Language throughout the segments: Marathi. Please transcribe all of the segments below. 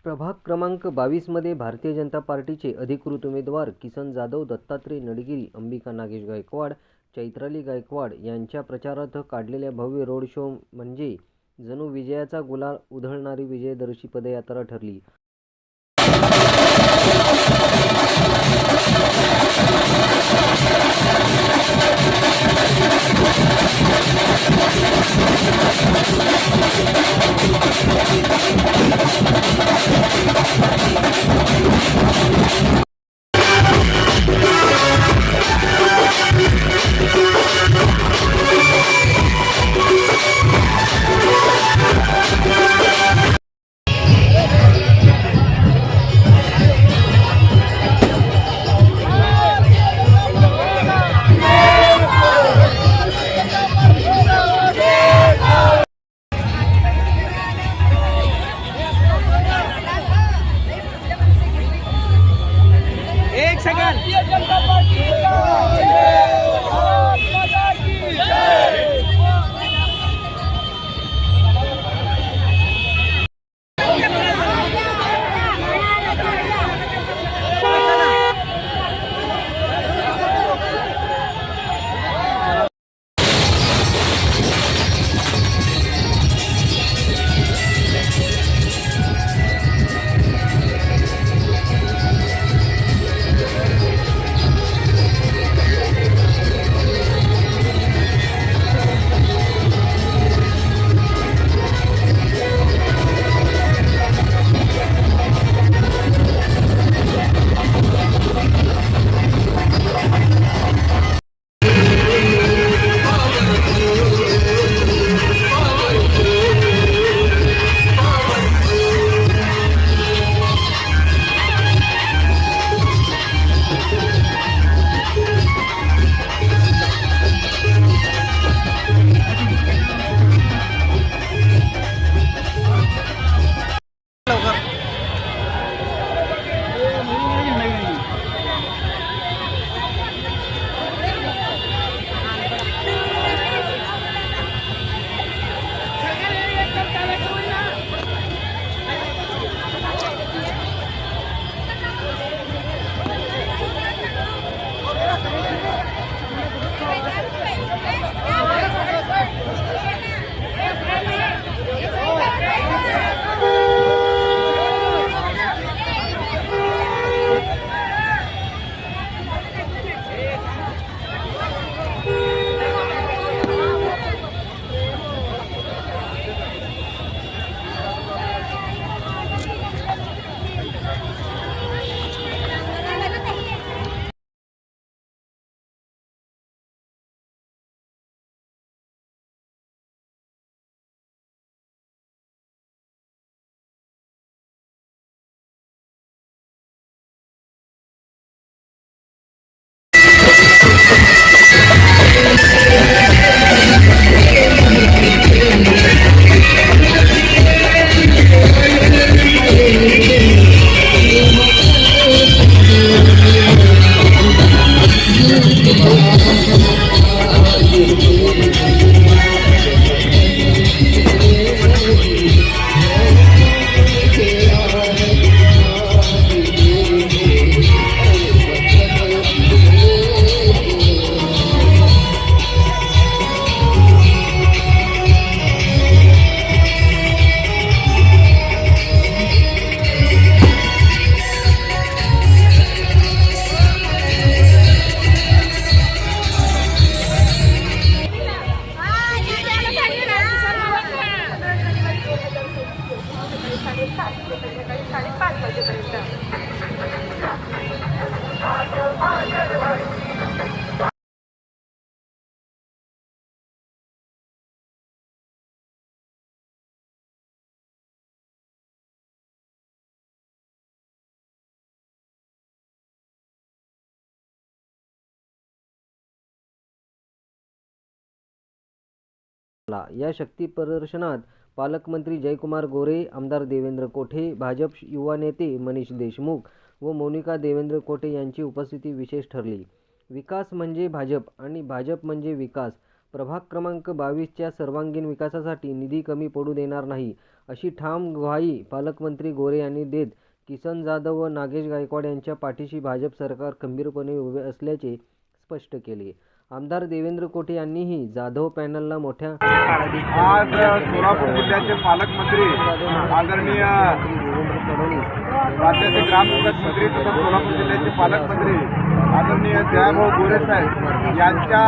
प्रभाग क्रमांक 22 मध्ये भारतीय जनता पार्टीचे अधिकृत उमेदवार किसन जाधव, दत्तात्रय नडगिरी, अंबिका नागेश गायकवाड, चैत्राली गायकवाड यांच्या प्रचारार्थ काढलेल्या भव्य रोड शो म्हणजे जणू विजयाचा गुलाल उधळणारी विजयदर्शी पदयात्रा ठरली. एक सेकंड. या शक्ती प्रदर्शनात पालकमंत्री जयकुमार गोरे, आमदार देवेंद्र कोठे, भाजप युवा नेते मनीष देशमुख व मोनिका देवेंद्र कोठे यांची उपस्थिती विशेष ठरली. विकास म्हणजे भाजप आणि भाजप म्हणजे विकास. प्रभाग क्रमांक 22 च्या सर्वांगीण विकासासाठी निधी कमी पडू देणार नाही, अशी ठाम ग्वाही पालकमंत्री गोरे यांनी देत किसन जाधव व नागेश गायकवाड यांच्या पाठीशी भाजप सरकार खंबीरपणे उभे असल्याचे स्पष्ट केले. आमदार देवेंद्र कोटे यांनीही जाधव पॅनलला मोठ्या आज सोलापूर जिल्ह्याचे पालकमंत्री आदरणीय देवेंद्र फडणवीस राज्याचे ग्रामविकास मंत्री तथा सोलापूर जिल्ह्याचे पालकमंत्री आदरणीय जयाभाऊ गोरे साहेब यांच्या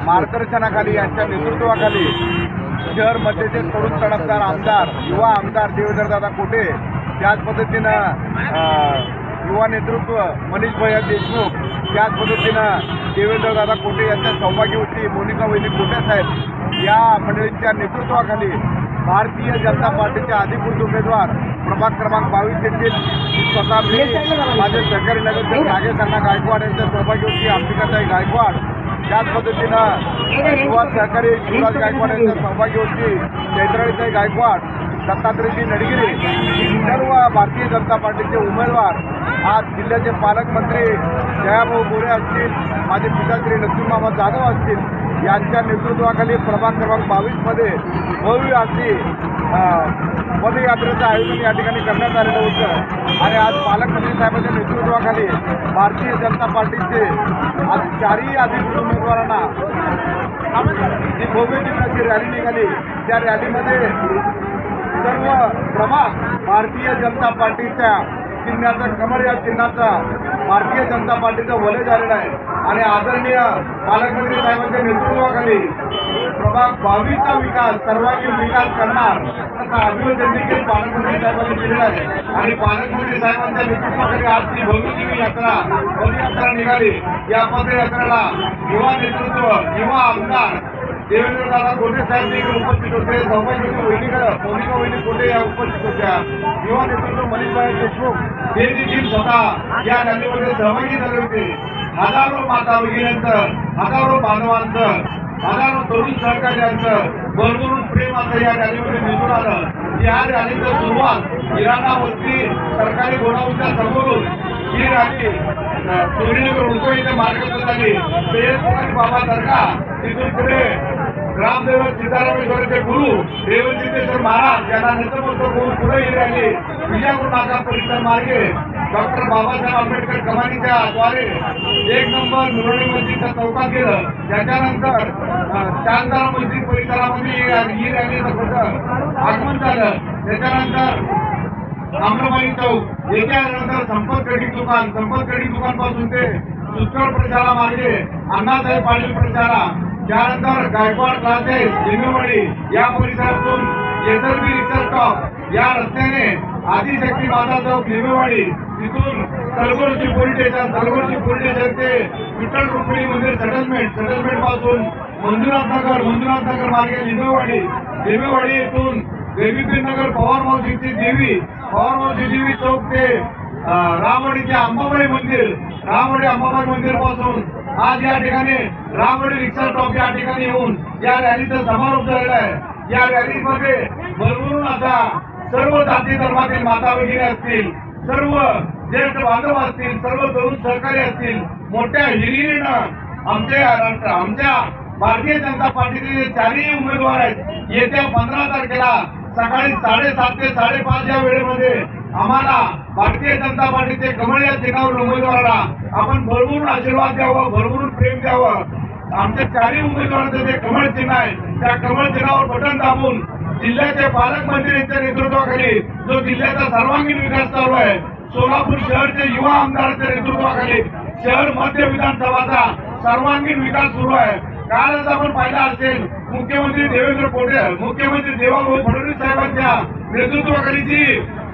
मार्गदर्शनाखाली, यांच्या नेतृत्वाखाली शहर मध्येचे तरुण तडफदार आमदार, युवा आमदार देवेंद्रदादा कोटे, त्याच पद्धतीनं युवा नेतृत्व मनीष भैया देशमुख, त्याच पद्धतीनं देवेंद्रदादा कोटे यांच्या सौभाग्यवती मोनिका वहिनी कोटे साहेब या मंडळींच्या नेतृत्वाखाली भारतीय जनता पार्टीचे अधिकृत उमेदवार प्रभाग क्रमांक 22 येथील स्वतः मी माझे सहकारी नगरसेवक नागेश अण्णा गायकवाड यांच्या सौभाग्यवती अंबिकाताई गायकवाड, त्याच पद्धतीनं युवा सहकारी शिवराज गायकवाड यांच्या सौभाग्यवती चैत्रालीताई गायकवाड, दत्तात्रयजी नडगिरी, सर्व भारतीय जनता पार्टीचे उमेदवार आज जिल्ह्याचे पालकमंत्री जयाभाऊ गोरे असतील, माझे पिताश्री लक्ष्मीमामा जाधव असतील, यांच्या नेतृत्वाखाली प्रभाग क्रमांक 22 मध्ये भव्य अशी पदयात्रेचं आयोजन या ठिकाणी करण्यात आलेलं होतं. आणि आज पालकमंत्री साहेबांच्या नेतृत्वाखाली भारतीय जनता पार्टीचे आज 4ही अधिकृत उमेदवारांना जी भव्य दिवसाची रॅली निघाली, त्या रॅलीमध्ये सर्व प्रभाग भारतीय जनता पार्टीच्या चिन्हाचं, कमळ या चिन्हाचा भारतीय जनता पार्टीचं वलय झालेलं आहे. आणि आदरणीय पालकमंत्री साहेबांच्या नेतृत्वाखाली प्रभाग 22चा विकास, सर्वांगीण विकास करणार असं अभिवादन देखील पालकमंत्री साहेबांनी केलेलं आहे. आणि पालकमंत्री साहेबांच्या नेतृत्वाखाली आज ती भव्यदिव्य यात्रा, पदयात्रा निघाली. या पदयात्रेला युवा नेतृत्व, युवा आमदार देवेंद्रदादा कोटे साहेब देखील उपस्थित होते, सौभाग्यवती मोनिका वहिनी कोटे या उपस्थित होत्या, युवा नेतृत्व मनीष भाई देशमुख हे देखील स्वतः या रॅलीमध्ये सहभागी झाले होते. हजारो माता भगिनींचं, हजारो बांधवांचं, हजारो तरुण सहकार्यांचं भरभरून प्रेम असं या रॅलीमध्ये दिसून आलं. या रॅलीचं सुरुवात इराणा वस्ती सरकारी गोडाऊनच्या समोरून ही रॅली चोरीनगर उडको इथे मार्गस्थ झाली. सय्यद बाबा दर्गा, तिथून पुढे ग्रामदैवत सीतारामेश्वराचे गुरु रेवणसिद्धेश्वर महाराज यांना नतमस्तक होऊन पुढे ही रॅली विजापूर नाका परिसर मार्गे डॉक्टर बाबासाहेब आंबेडकर कमानीच्या द्वारे 1 नंबर मुरळी मस्जिदच्या चौकात गेलं. त्याच्यानंतर चांदरा मस्जिद परिसरामध्ये ही रॅलीचं आगमन झालं. त्याच्यानंतर आम्रपाली चौक येथे आल्यानंतर संपत क्रेडिट दुकान पासून ते सुस्कर प्रशाला मार्गे अण्णासाहेब पाटील प्रशाला, त्यानंतर गायकवाड क्लासेस लिंगवाडी या परिसरातून एसआरबी रिक्षा स्टॉप या रस्त्याने आदिशक्ती माता चौक लिंगवाडी, तिथून तलगोरची पोलीस स्टेशन ते विठ्ठल रुक्मिणी मंदिर सेटलमेंट पासून मंजुनाथ नगर मार्गे लिंगवाडी येथून देवीपीर नगर पवारमावशी देवी चौक ते रामवाडीचे अंबाबाई मंदिर पासून आज या ठिकाणी रामवाडी रिक्षा स्टॉप या ठिकाणी येऊन या रॅलीचा समारोप झालेला आहे. या रॅलीमध्ये भरभरून असा सर्व जाती धर्मातील माता भगिनी असतील, सर्व ज्येष्ठ बांधव असतील, सर्व तरुण सहकारी असतील, मोठ्या हिरिरीनं आमच्या भारतीय जनता पार्टीचे 4ही उमेदवार आहेत. येत्या 15 तारखेला सकाळी 7:30 ते 5:30 या वेळेमध्ये आम्हाला भारतीय जनता पार्टीचे कमळ या चिन्हावर उमेदवाराला आपण भरभरून आशीर्वाद द्यावं, भरभरून प्रेम द्यावं. आमच्या 4ही उमेदवारांचं जे कमळ चिन्ह आहे, त्या कमळ चिन्हावर बटन दाबून जिल्ह्याचे पालकमंत्र्यांच्या नेतृत्वाखाली जो जिल्ह्याचा सर्वांगीण विकास चालू आहे, सोलापूर शहरचे युवा आमदारांच्या नेतृत्वाखाली शहर मध्य विधानसभाचा सर्वांगीण विकास सुरू आहे. कालच आपण पाहिला असेल मुख्यमंत्री देवेंद्र फडणवीस साहेबांच्या नेतृत्वाखाली जी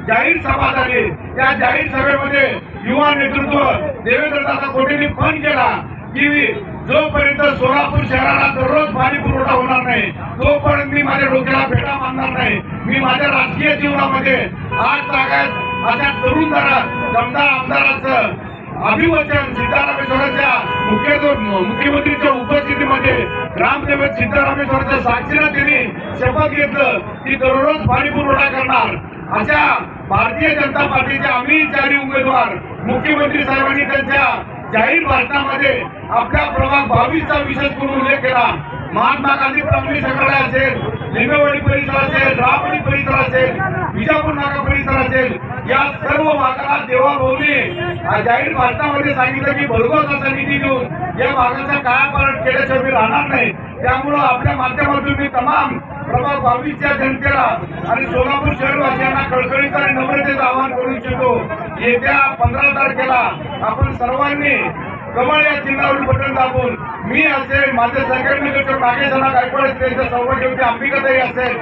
जाहीर सभा झाली, त्या जाहीर सभेमध्ये युवा नेतृत्व देवेंद्रदादा कोटेंनी फोन केला की जोपर्यंत सोलापूर शहराला दररोज पाणी पुरवठा होणार नाही, तोपर्यंत मी माझ्या डोक्याला फेटा मानणार नाही. मी माझ्या राजकीय जीवनामध्ये आज तागायत अशा तरुण दमदार आमदारांचं अभिवचन सिद्धारामेश्वराच्या मुख्यमंत्रीच्या उपस्थितीमध्ये ग्रामदेवत सिद्धारामेश्वराच्या साक्षीने त्यांनी शपथ घेतलं की दररोज पाणी पुरवठा करणार. अशा भारतीय जनता पार्टीचे आम्ही 4ही उमेदवार मुख्यमंत्री साहेबांनी त्यांच्या जाहीर भाषणामध्ये आपल्या प्रभाग 22चा विशेष करून उल्लेख केला. महात्मा गांधी प्राथमिक संग्रहालय असेल, लिंबेवाडी परिसर असेल, रामवाडी परिसर असेल, विजापूर नाका परिसर असेल, या सर्व भागाला देवाभाऊने जाहीर भारतामध्ये सांगितलं की भरघोस असा निधी देऊन या भागाचा कायापालट केल्याशिवाय मी राहणार नाही. त्यामुळं आपल्या माध्यमातून मी तमाम प्रभाग 22च्या जनतेला आणि सोलापूर शहरवासियांना कळकळीचं आणि नम्रतेचं आवाहन करू इच्छितो. येत्या 15 तारखेला आपण सर्वांनी कमळ या चिन्हावर बटन दाबून मी असेल, माझे संघटनेचे नागेश गायकवाड त्यांच्या सौभाग्य होती, अंबिकाताई असेल,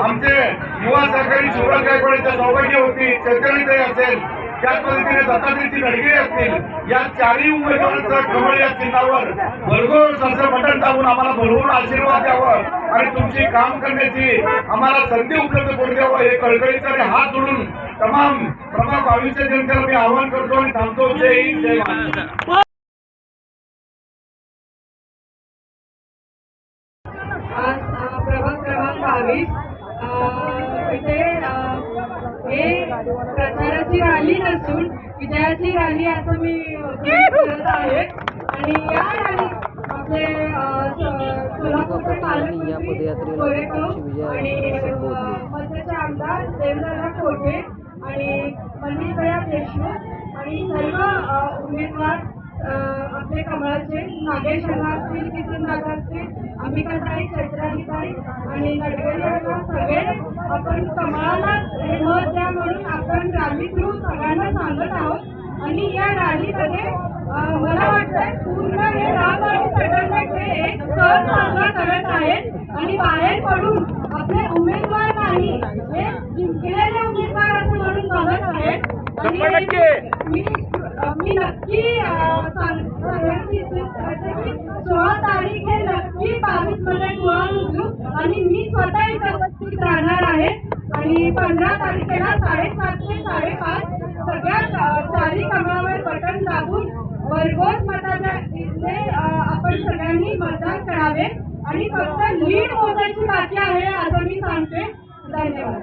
आमचे युवा सहकारी शिवराज गायकवाडच्या सौभाग्य होती, चैतन्यताई असेल, त्याच पद्धतीने दत्तात्रेयची नडगिरी असतील, या चारही उमेदवारांचं कमळ या चिन्हावर भरघोस असं बटन दाबून आम्हाला भरभरून आशीर्वाद द्यावं आणि तुमची काम करण्याची आम्हाला संधी उपलब्ध करून द्यावं हे कळकळीचं आणि हात जोडून तमाम प्रभाग 22च्या जनतेला मी आवाहन करतो आणि थांबतो. जय हिंद, जय महाराष्ट्र. आज प्रभाग क्रमांक 22 इथे हे प्रचाराची रॅली नसून विजयाची रॅली असं मी करत आहे. आणि या रॅलीत आपले सोलापूरचे पालकमंत्री गोरेगाव आणि मध्यचे आमदार देवेंद्रनाथ कोटे आणि मनीषभैया देशमुख आणि सर्व उमेदवार आपले कमळाचे नागेश अण्णा असतील, किसन दादा असतील, अंबिकाताई, चैत्रालीताई आणि नडगरी अण्णा सगळे आपण कमळाला हे मत द्या म्हणून आपण रॅली थ्रू सगळ्यांना सांगत आहोत. आणि या रॅलीमध्ये मला वाटतंय पूर्ण हे राम आणि सेटलमेंट हे एक सण साजरा करत आहेत आणि बाहेर पडून आपले उमेदवार नाही हे जिंकलेले उमेदवार असं म्हणून बघत आहेत. आणि मी नक्की सांगायची इच्छिते की 16 तारीख हे नक्की 22 मध्ये गुलाल उचलू आणि मी स्वतः इथे उपस्थित राहणार आहे. आणि 15 तारखेला 7:30 ते 5:30 सगळ्या चारही कमळावर बटन दाबून भरघोस मताच्या इथे आपण सगळ्यांनी मतदान करावे आणि फक्त लीड मोजायची बाकी आहे असं मी सांगते. धन्यवाद.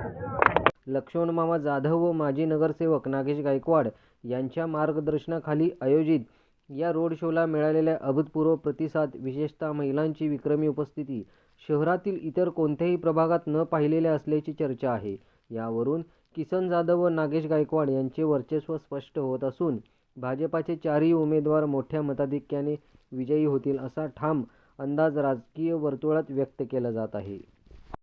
लक्ष्मण मामा जाधव व माजी नगरसेवक नागेश गायकवाड यांच्या मार्गदर्शनाखाली आयोजित या रोड शोला मिळालेल्या अभूतपूर्व प्रतिसाद, विशेषतः महिलांची विक्रमी उपस्थिती शहरातील इतर कोणत्याही प्रभागात न पाहिलेल्या असल्याची चर्चा आहे. यावरून किसन जाधव व नागेश गायकवाड यांचे वर्चस्व स्पष्ट होत असून भाजपाचे चारही उमेदवार मोठ्या मताधिक्याने विजयी होतील असा ठाम अंदाज राजकीय वर्तुळात व्यक्त केला जात आहे.